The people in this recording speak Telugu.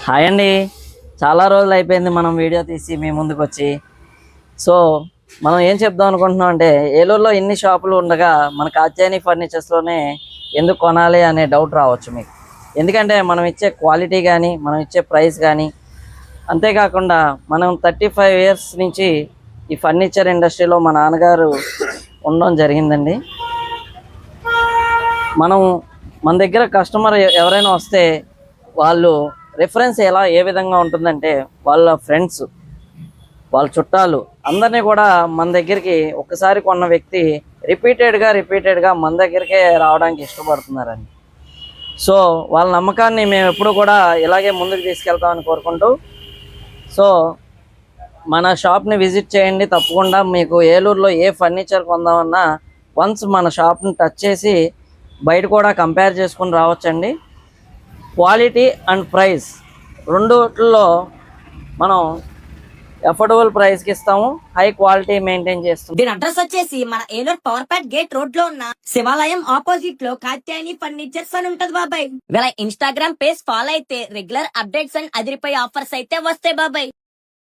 హాయ్ అండి. చాలా రోజులు అయిపోయింది మనం వీడియో తీసి మీ ముందుకు వచ్చి. సో మనం ఏం చెప్దాం అనుకుంటున్నాం అంటే, ఏలూరులో ఇన్ని షాపులు ఉండగా మన కాత్యాయని ఫర్నిచర్స్లోనే ఎందుకు కొనాలి అనే డౌట్ రావచ్చు మీకు. ఎందుకంటే మనం ఇచ్చే క్వాలిటీ కానీ, మనం ఇచ్చే ప్రైస్ కానీ, అంతేకాకుండా మనం 35 ఇయర్స్ నుంచి ఈ ఫర్నిచర్ ఇండస్ట్రీలో మా నాన్నగారు ఉండడం జరిగిందండి. మనం మన దగ్గర కస్టమర్ ఎవరైనా వస్తే వాళ్ళు రిఫరెన్స్ ఏ విధంగా ఉంటుందంటే, వాళ్ళ ఫ్రెండ్స్, వాళ్ళ చుట్టాలు అందరినీ కూడా మన దగ్గరికి ఒక్కసారి కొన్న వ్యక్తి రిపీటెడ్గా మన దగ్గరికే రావడానికి ఇష్టపడుతున్నారండి. సో వాళ్ళ నమ్మకాన్ని మేము ఎప్పుడు కూడా ఇలాగే ముందుకు తీసుకెళ్తామని కోరుకుంటూ, సో మన షాప్ని విజిట్ చేయండి. తప్పకుండా మీకు ఏలూరులో ఏ ఫర్నిచర్ కొందామన్నా వన్స్ మన షాప్ని టచ్ చేసి బయట కూడా కంపేర్ చేసుకుని రావచ్చండి. క్వాలిటీ అండ్ ప్రైస్ రెండుట్లో మనం అఫోర్డబుల్ ప్రైస్కి ఇస్తాము, హై క్వాలిటీ మెయింటైన్ చేస్తాము. దీని అడ్రస్ వచ్చేసి మన Eluru power Pat gate road లో ఉన్న శివాలయం ఆపోజిట్ లో కాత్యాయని ఫర్నిచర్స్ అని ఉంటది బాబాయ్. వీళ్ళ ఇన్స్టాగ్రామ్ పేజ్ ఫాలో అయితే రెగ్యులర్ అప్డేట్స్ అండ్ అదిరిపోయే ఆఫర్స్ అయితే వస్తాయి బాబాయ్.